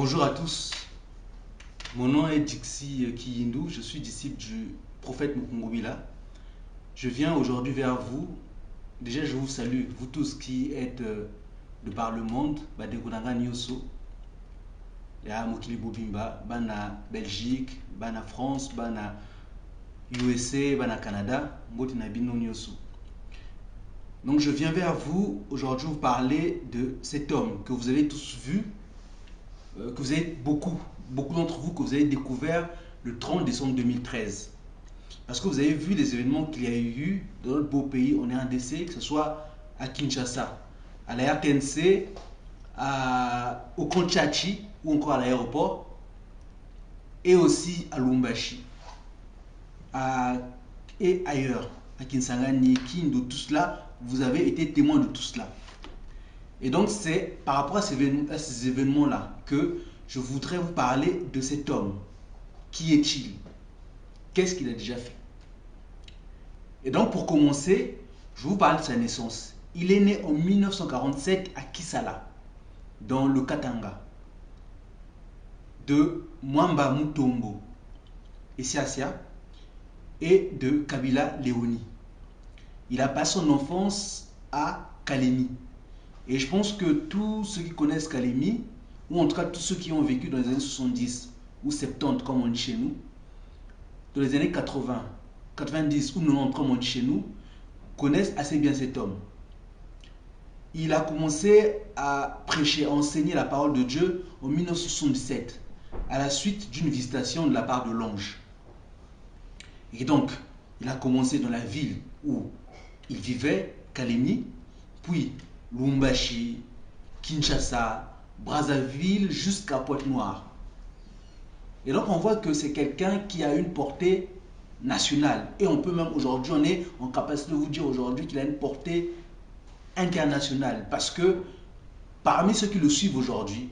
Bonjour à tous, mon nom est Dixie Kiyindu, je suis disciple du prophète Mukungubila. Je viens aujourd'hui vers vous. Déjà, je vous salue, vous tous qui êtes de par le monde, Badegunanga Nyoso, ya Mokili Bobimba, Bana Belgique, Bana France, Bana USA, Bana Canada, Mbotina Bino Nyoso. Donc, je viens vers vous aujourd'hui vous parler de cet homme que vous avez tous vu, que vous avez beaucoup d'entre vous que vous avez découvert le 30 décembre 2013. Parce que vous avez vu les événements qu'il y a eu dans notre beau pays en RDC, que ce soit à Kinshasa, à la RTNC, au Konchachi ou encore à l'aéroport, et aussi à Lumbashi, et ailleurs, à Kinsangani, Kindu, tout cela, vous avez été témoin de tout cela. Et donc c'est par rapport à ces événements-là que je voudrais vous parler de cet homme. Qui est-il? Qu'est-ce qu'il a déjà fait? Et donc pour commencer, je vous parle de sa naissance. Il est né en 1947 à Kisala, dans le Katanga, de Mwamba Mutombo Esiasia et de Kabila Léoni. Il a passé son enfance à Kalemi. Et je pense que tous ceux qui connaissent Kalemi, ou en tout cas tous ceux qui ont vécu dans les années 70 ou 70 comme on dit chez nous, dans les années 80, 90 ou 90 comme on dit chez nous, connaissent assez bien cet homme. Il a commencé à prêcher, à enseigner la parole de Dieu en 1977, à la suite d'une visitation de la part de l'ange. Et donc, il a commencé dans la ville où il vivait, Kalemi, puis Lumbashi, Kinshasa, Brazzaville, jusqu'à Pointe-Noire. Et donc on voit que c'est quelqu'un qui a une portée nationale. Et on peut même aujourd'hui, on est en capacité de vous dire aujourd'hui qu'il a une portée internationale. Parce que parmi ceux qui le suivent aujourd'hui,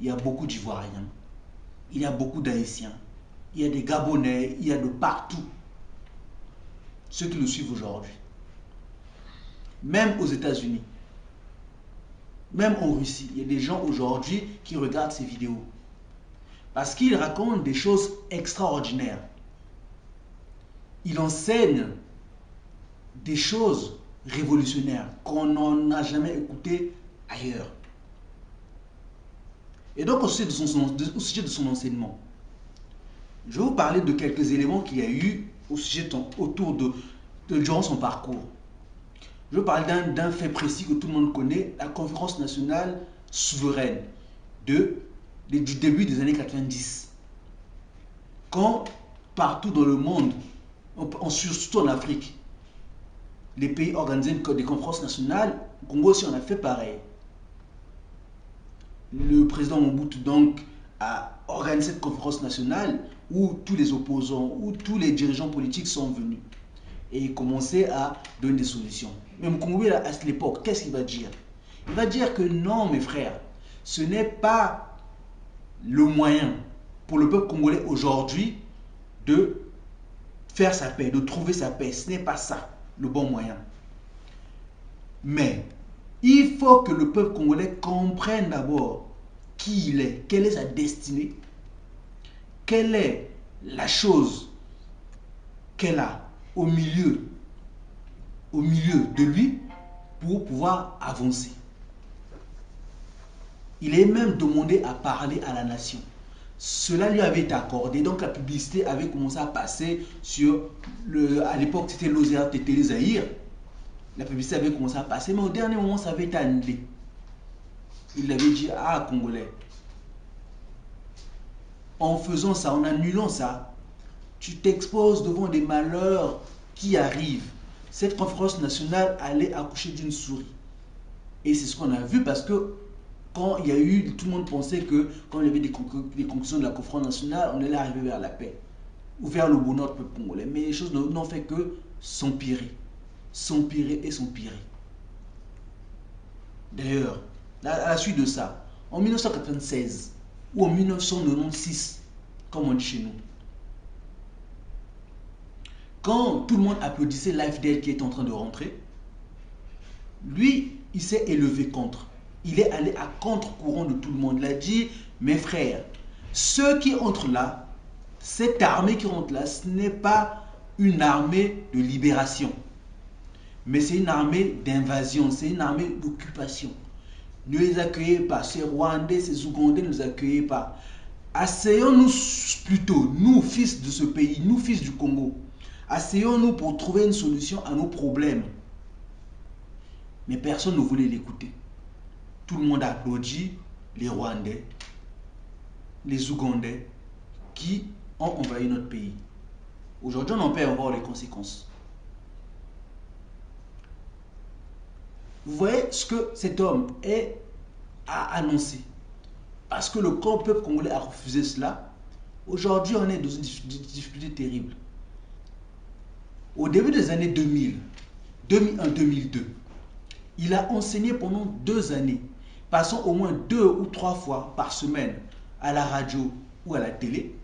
il y a beaucoup d'Ivoiriens, il y a beaucoup d'Haïtiens, il y a des Gabonais, il y a de partout. Ceux qui le suivent aujourd'hui. Même aux États-Unis. Même en Russie, il y a des gens aujourd'hui qui regardent ces vidéos. Parce qu'il raconte des choses extraordinaires. Il enseigne des choses révolutionnaires qu'on n'en a jamais écoutées ailleurs. Et donc au sujet de son enseignement, je vais vous parler de quelques éléments qu'il y a eu durant son parcours. Je vais parler d'un fait précis que tout le monde connaît, la conférence nationale souveraine du début des années 90. Quand partout dans le monde, surtout en Afrique, les pays organisaient des conférences nationales, au Congo aussi on a fait pareil. Le président Mobutu donc a organisé cette conférence nationale où tous les opposants, où tous les dirigeants politiques sont venus et commencer à donner des solutions. Mais Mukungubila, à cette époque, qu'est-ce qu'il va dire? Il va dire que non, mes frères, ce n'est pas le moyen pour le peuple congolais aujourd'hui de faire sa paix, de trouver sa paix. Ce n'est pas ça le bon moyen. Mais il faut que le peuple congolais comprenne d'abord qui il est, quelle est sa destinée, quelle est la chose qu'elle a au milieu de lui pour pouvoir avancer. Il est même demandé à parler à la nation. Cela lui avait été accordé, donc la publicité avait commencé à passer sur à l'époque c'était l'Ozéa Tétélé Zahir. La publicité avait commencé à passer, mais au dernier moment ça avait été annulé. Il avait dit, ah Congolais, en faisant ça, en annulant ça, tu t'exposes devant des malheurs qui arrivent. Cette conférence nationale allait accoucher d'une souris. Et c'est ce qu'on a vu parce que quand il y a eu, tout le monde pensait que quand il y avait des conclusions de la conférence nationale, on allait arriver vers la paix ou vers le bonheur du peuple congolais. Mais les choses n'ont fait que s'empirer, s'empirer et s'empirer. D'ailleurs, à la suite de ça, en 1996 ou en 1996, comme on dit chez nous, quand tout le monde applaudissait l'AFDL qui était en train de rentrer, lui, il s'est élevé contre. Il est allé à contre-courant de tout le monde. Il a dit, mes frères, ceux qui entrent là, cette armée qui rentre là, ce n'est pas une armée de libération, mais c'est une armée d'invasion, c'est une armée d'occupation. Ne les accueillez pas, ces Rwandais, ces Ougandais, ne les accueillez pas. Asseyons-nous plutôt, nous, fils de ce pays, nous, fils du Congo, asseyons-nous pour trouver une solution à nos problèmes. Mais personne ne voulait l'écouter. Tout le monde a applaudi les Rwandais, les Ougandais, qui ont envahi notre pays. Aujourd'hui, on en paie encore les conséquences. Vous voyez ce que cet homme a annoncé. Parce que le grand peuple congolais a refusé cela. Aujourd'hui, on est dans une difficulté terrible. Au début des années 2000, 2001-2002, il a enseigné pendant 2 années, passant au moins 2 ou 3 fois par semaine à la radio ou à la télé,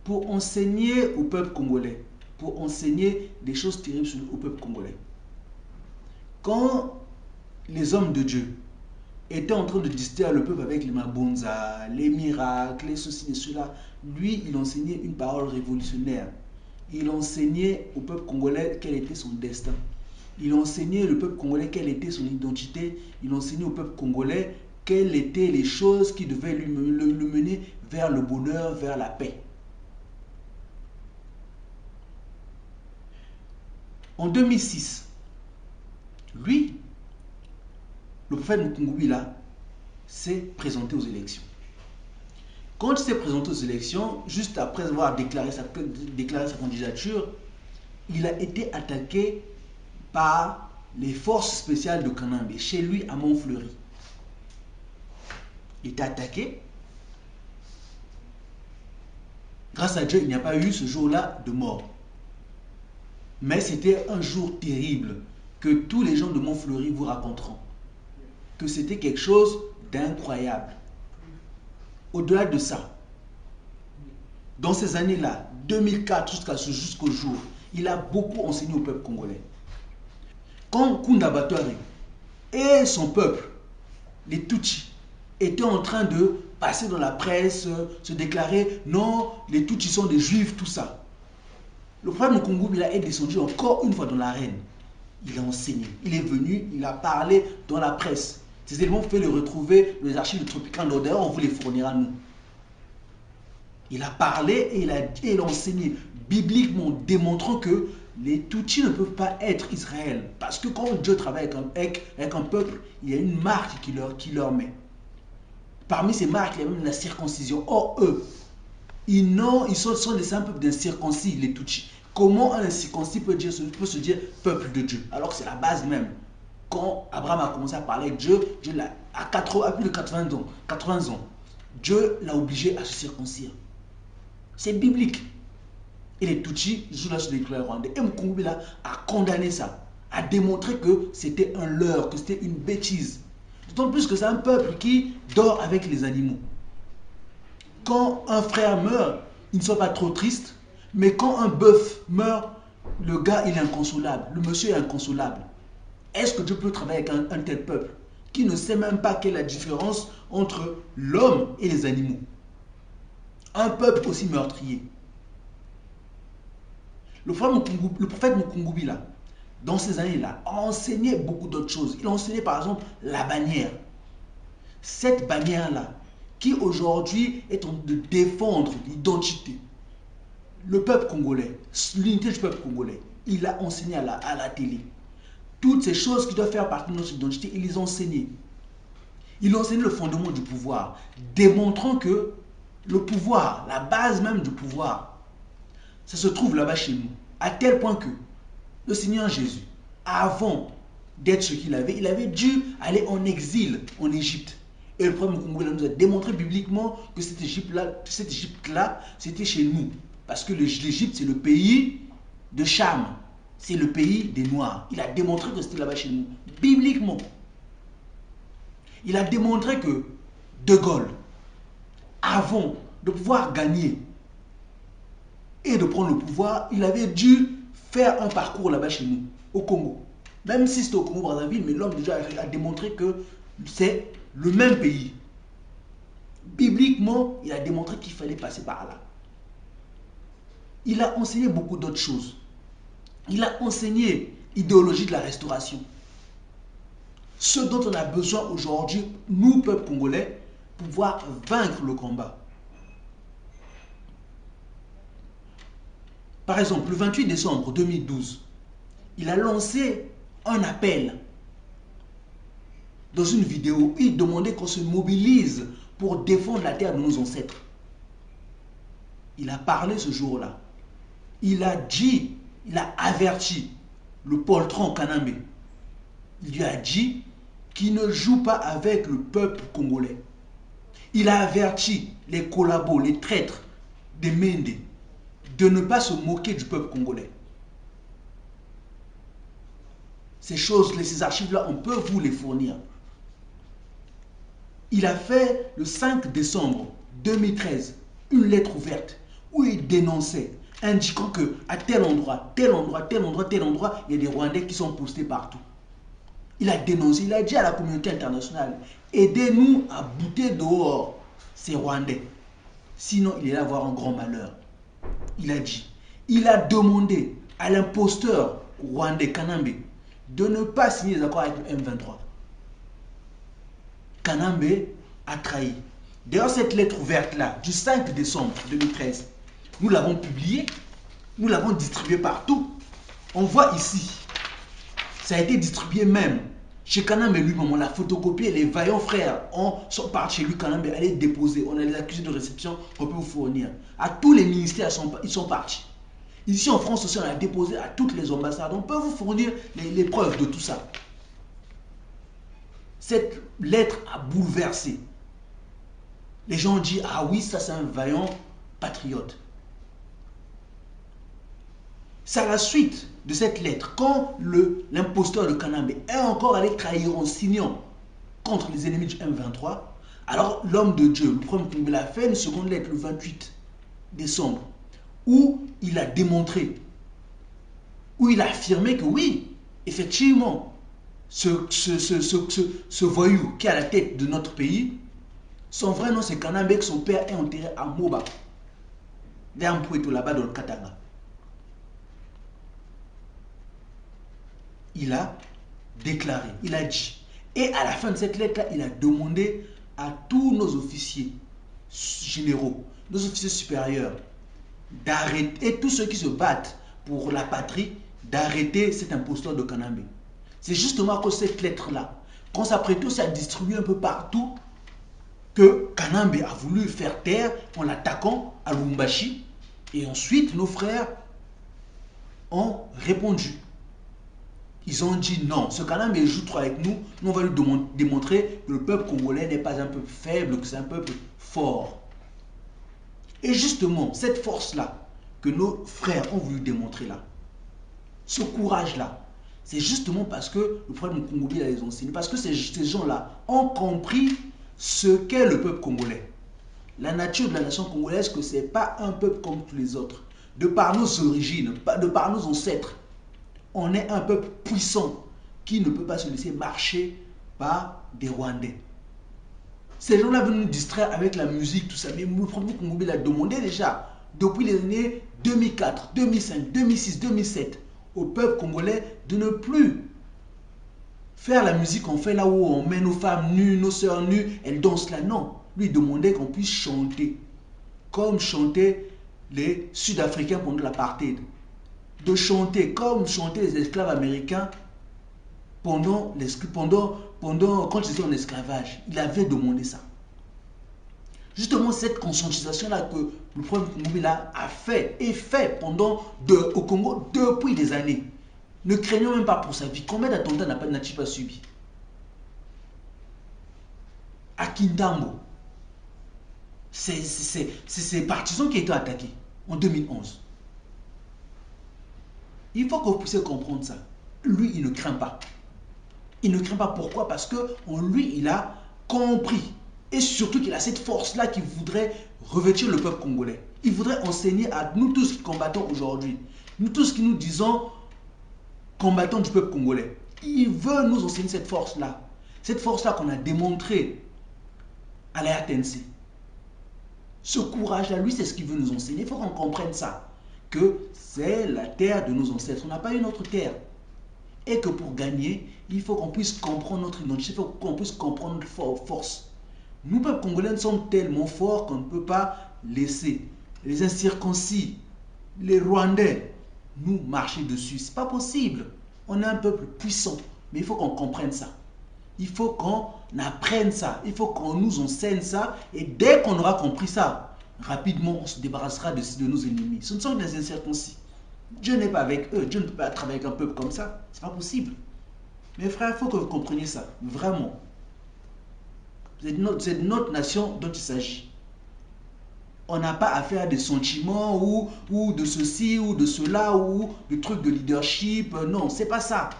pour enseigner au peuple congolais, pour enseigner des choses terribles au peuple congolais. Quand les hommes de Dieu étaient en train de distraire le peuple avec les mabonza, les miracles, les ceci et cela, lui, il enseignait une parole révolutionnaire. Il enseignait au peuple congolais quel était son destin. Il enseignait au peuple congolais quelle était son identité. Il enseignait au peuple congolais quelles étaient les choses qui devaient le mener vers le bonheur, vers la paix. En 2006, lui, le prophète Mukungubila, s'est présenté aux élections. Quand il s'est présenté aux élections, juste après avoir déclaré sa candidature, il a été attaqué par les forces spéciales de Kanambe, chez lui à Montfleury. Il était attaqué. Grâce à Dieu, il n'y a pas eu ce jour-là de mort. Mais c'était un jour terrible que tous les gens de Montfleury vous raconteront. Que c'était quelque chose d'incroyable. Au-delà de ça, dans ces années-là, 2004 jusqu'au jour, il a beaucoup enseigné au peuple congolais. Quand Kunda Batouari et son peuple, les Tutsis, étaient en train de passer dans la presse, se déclarer non, les Tutsis sont des Juifs, tout ça. Le prophète Mukungubila est descendu encore une fois dans l'arène. Il a enseigné, il est venu, il a parlé dans la presse. Ces éléments, vous pouvez les retrouver dans les archives de Tropical Nord. D'ailleurs, on vous les fournira à nous. Il a parlé et il a enseigné bibliquement, démontrant que les Tutsis ne peuvent pas être Israël. Parce que quand Dieu travaille avec un peuple, il y a une marque qui leur met. Parmi ces marques, il y a même la circoncision. Or, eux, ils sont des simples d'incirconcis, les Tutsis. Comment un incirconcis peut se dire peuple de Dieu? Alors que c'est la base même. Quand Abraham a commencé à parler avec Dieu, à plus de 80 ans, Dieu l'a obligé à se circoncire. C'est biblique. Et les Tutsis jouent là sur les clercs rwandais. Et Mukungubila a condamné ça, a démontré que c'était un leurre, que c'était une bêtise. D'autant plus que c'est un peuple qui dort avec les animaux. Quand un frère meurt, ils ne sont pas trop tristes, mais quand un bœuf meurt, le gars il est inconsolable, le monsieur est inconsolable. Est-ce que Dieu peut travailler avec un tel peuple qui ne sait même pas quelle est la différence entre l'homme et les animaux? Un peuple aussi meurtrier. Le prophète Mukungubila, dans ces années-là, a enseigné beaucoup d'autres choses. Il a enseigné par exemple la bannière. Cette bannière-là, qui aujourd'hui est en train de défendre l'identité, le peuple congolais, l'unité du peuple congolais, il a enseigné à la télé. Toutes ces choses qui doivent faire partie de notre identité, il les a enseignées. Il a enseigné le fondement du pouvoir, démontrant que le pouvoir, la base même du pouvoir, ça se trouve là-bas chez nous. À tel point que le Seigneur Jésus, avant d'être ce qu'il avait, il avait dû aller en exil en Égypte. Et le prophète Mukungubila nous a démontré bibliquement que cette Égypte-là, c'était chez nous. Parce que l'Égypte, c'est le pays de Cham. C'est le pays des Noirs. Il a démontré que c'était là-bas chez nous. Bibliquement. Il a démontré que De Gaulle, avant de pouvoir gagner et de prendre le pouvoir, il avait dû faire un parcours là-bas chez nous, au Congo. Même si c'était au Congo-Brazzaville, mais l'homme déjà a démontré que c'est le même pays. Bibliquement, il a démontré qu'il fallait passer par là. Il a enseigné beaucoup d'autres choses. Il a enseigné l'idéologie de la restauration. Ce dont on a besoin aujourd'hui, nous, peuple congolais, pour pouvoir vaincre le combat. Par exemple, le 28 décembre 2012, il a lancé un appel dans une vidéo. Il demandait qu'on se mobilise pour défendre la terre de nos ancêtres. Il a parlé ce jour-là. Il a dit, il a averti le poltron Kanambe. Il lui a dit qu'il ne joue pas avec le peuple congolais. Il a averti les collabos, les traîtres des Mende de ne pas se moquer du peuple congolais. Ces choses, ces archives-là, on peut vous les fournir. Il a fait le 5 décembre 2013 une lettre ouverte où il dénonçait, indiquant que à tel endroit, tel endroit, tel endroit, tel endroit, il y a des Rwandais qui sont postés partout. Il a dénoncé, il a dit à la communauté internationale, aidez-nous à bouter dehors ces Rwandais. Sinon, il allait avoir un grand malheur. Il a dit, il a demandé à l'imposteur rwandais Kanambe de ne pas signer les accords avec le M23. Kanambe a trahi. D'ailleurs, cette lettre ouverte-là, du 5 décembre 2013, nous l'avons publiée, nous l'avons distribuée partout. On voit ici, ça a été distribué même chez Kanambe lui-même. On l'a photocopié, les vaillants frères sont partis chez lui, Kanambe allait déposer. On a les accusés de réception qu'on peut vous fournir. À tous les ministères, ils sont partis. Ici en France aussi, on a déposé à toutes les ambassades. On peut vous fournir les preuves de tout ça. Cette lettre a bouleversé. Les gens ont dit, ah oui, ça c'est un vaillant patriote. C'est à la suite de cette lettre, quand l'imposteur de Kanambe est encore allé trahir en signant contre les ennemis du M23, alors l'homme de Dieu, le premier Congolais, a fait une seconde lettre le 28 décembre, où il a démontré, où il a affirmé que oui, effectivement, ce voyou qui est à la tête de notre pays, son vrai nom c'est Kanambe, que son père est enterré à Moba, vers Mpoueto, là-bas dans le Katanga. Il a déclaré, il a dit, et à la fin de cette lettre-là, il a demandé à tous nos officiers généraux, nos officiers supérieurs, d'arrêter, et tous ceux qui se battent pour la patrie, d'arrêter cet imposteur de Kanambe. C'est justement à cause de cette lettre-là, qu'on s'apprête aussi à distribuer un peu partout, que Kanambe a voulu faire taire en l'attaquant à Lubumbashi, et ensuite nos frères ont répondu. Ils ont dit non, ce Kanambe joue trop avec nous, nous on va lui démontrer que le peuple congolais n'est pas un peuple faible, que c'est un peuple fort. Et justement, cette force-là que nos frères ont voulu démontrer là, ce courage-là, c'est justement parce que le problème congolais les enseigne, parce que ces gens-là ont compris ce qu'est le peuple congolais. La nature de la nation congolaise, que ce n'est pas un peuple comme tous les autres. De par nos origines, de par nos ancêtres, on est un peuple puissant qui ne peut pas se laisser marcher par des Rwandais. Ces gens-là veulent nous distraire avec la musique, tout ça. Mais le premier Congolais l'a demandé déjà, depuis les années 2004, 2005, 2006, 2007, au peuple congolais de ne plus faire la musique qu'on fait là où on met nos femmes nues, nos sœurs nues, elles dansent là. Non, lui demandait qu'on puisse chanter, comme chantaient les Sud-Africains pendant l'apartheid. De chanter comme chantaient les esclaves américains quand ils étaient en esclavage. Il avait demandé ça. Justement, cette conscientisation-là que le premier Congolais a fait et fait au Congo depuis des années. Ne craignons même pas pour sa vie. Combien d'attentats n'a-t-il pas subi? À Kintambo, c'est ses partisans qui ont été attaqués en 2011. Il faut que vous puissiez comprendre ça. Lui, il ne craint pas. Il ne craint pas. Pourquoi? Parce qu'en lui, il a compris. Et surtout qu'il a cette force-là qui voudrait revêtir le peuple congolais. Il voudrait enseigner à nous tous qui combattons aujourd'hui, nous tous qui nous disons combattants du peuple congolais. Il veut nous enseigner cette force-là. Cette force-là qu'on a démontrée à la RTNC. Ce courage-là, lui, c'est ce qu'il veut nous enseigner. Il faut qu'on comprenne ça. Que c'est la terre de nos ancêtres. On n'a pas une autre terre. Et que pour gagner, il faut qu'on puisse comprendre notre identité. Il faut qu'on puisse comprendre notre force. Nous, peuple congolais, nous sommes tellement forts qu'on ne peut pas laisser les incirconcis, les Rwandais, nous marcher dessus. Ce n'est pas possible. On est un peuple puissant. Mais il faut qu'on comprenne ça. Il faut qu'on apprenne ça. Il faut qu'on nous enseigne ça. Et dès qu'on aura compris ça, rapidement, on se débarrassera de nos ennemis. Ce ne sont que des incirconcis. Dieu n'est pas avec eux. Dieu ne peut pas travailler avec un peuple comme ça. Ce n'est pas possible. Mes frères, il faut que vous compreniez ça. Vraiment. C'est notre nation dont il s'agit. On n'a pas affaire à des sentiments ou de ceci ou de cela ou de trucs de leadership. Non, c'est pas ça.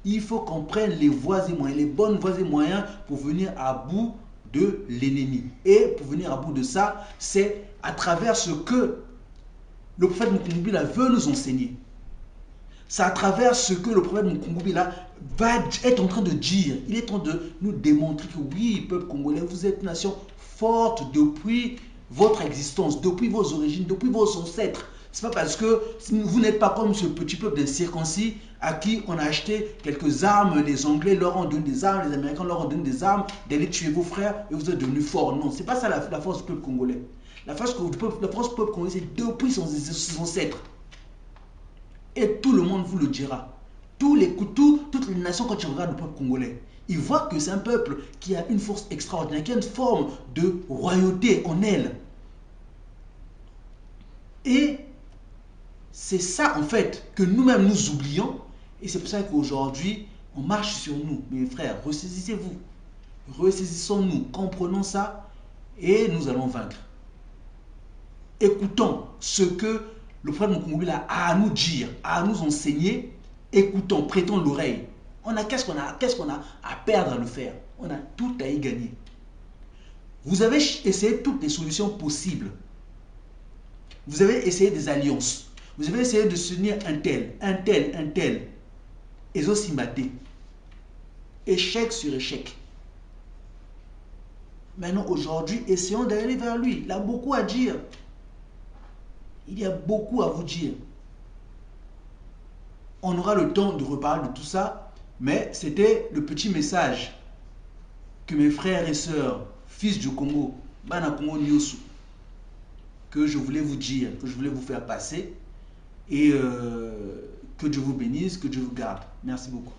Il faut qu'on prenne les voies et moyens, les bonnes voies et moyens pour venir à bout de l'ennemi. Et pour venir à bout de ça, c'est à travers ce que le prophète Mukumbila veut nous enseigner. C'est à travers ce que le prophète Mukumbila est en train de dire. Il est en train de nous démontrer que oui, peuple congolais, vous êtes une nation forte depuis votre existence, depuis vos origines, depuis vos ancêtres. Ce n'est pas parce que vous n'êtes pas comme ce petit peuple d'incirconcis à qui on a acheté quelques armes, les Anglais leur ont donné des armes, les Américains leur ont donné des armes, d'aller tuer vos frères et vous êtes devenus forts. Non, ce n'est pas ça la force du peuple congolais. La force du peuple congolais, c'est depuis ses ancêtres. Et tout le monde vous le dira. Toutes les nations, quand tu regardes le peuple congolais, ils voient que c'est un peuple qui a une force extraordinaire, qui a une forme de royauté en elle. Et c'est ça, en fait, que nous-mêmes nous oublions. Et c'est pour ça qu'aujourd'hui, on marche sur nous. Mes frères, ressaisissez-vous. Ressaisissons-nous, comprenons ça et nous allons vaincre. Écoutons ce que le frère Mukumbila a à nous dire, à nous enseigner. Écoutons, prêtons l'oreille. Qu'est-ce qu'on a à perdre à le faire? On a tout à y gagner. Vous avez essayé toutes les solutions possibles. Vous avez essayé des alliances. Vous avez essayé de s'unir un tel. Et aussi maté. Échec sur échec. Maintenant, aujourd'hui, essayons d'aller vers lui. Il a beaucoup à dire. Il y a beaucoup à vous dire. On aura le temps de reparler de tout ça, mais c'était le petit message que mes frères et sœurs, fils du Congo, Bana Congo Nyosu, que je voulais vous dire, que je voulais vous faire passer, et que Dieu vous bénisse, que Dieu vous garde. Merci beaucoup.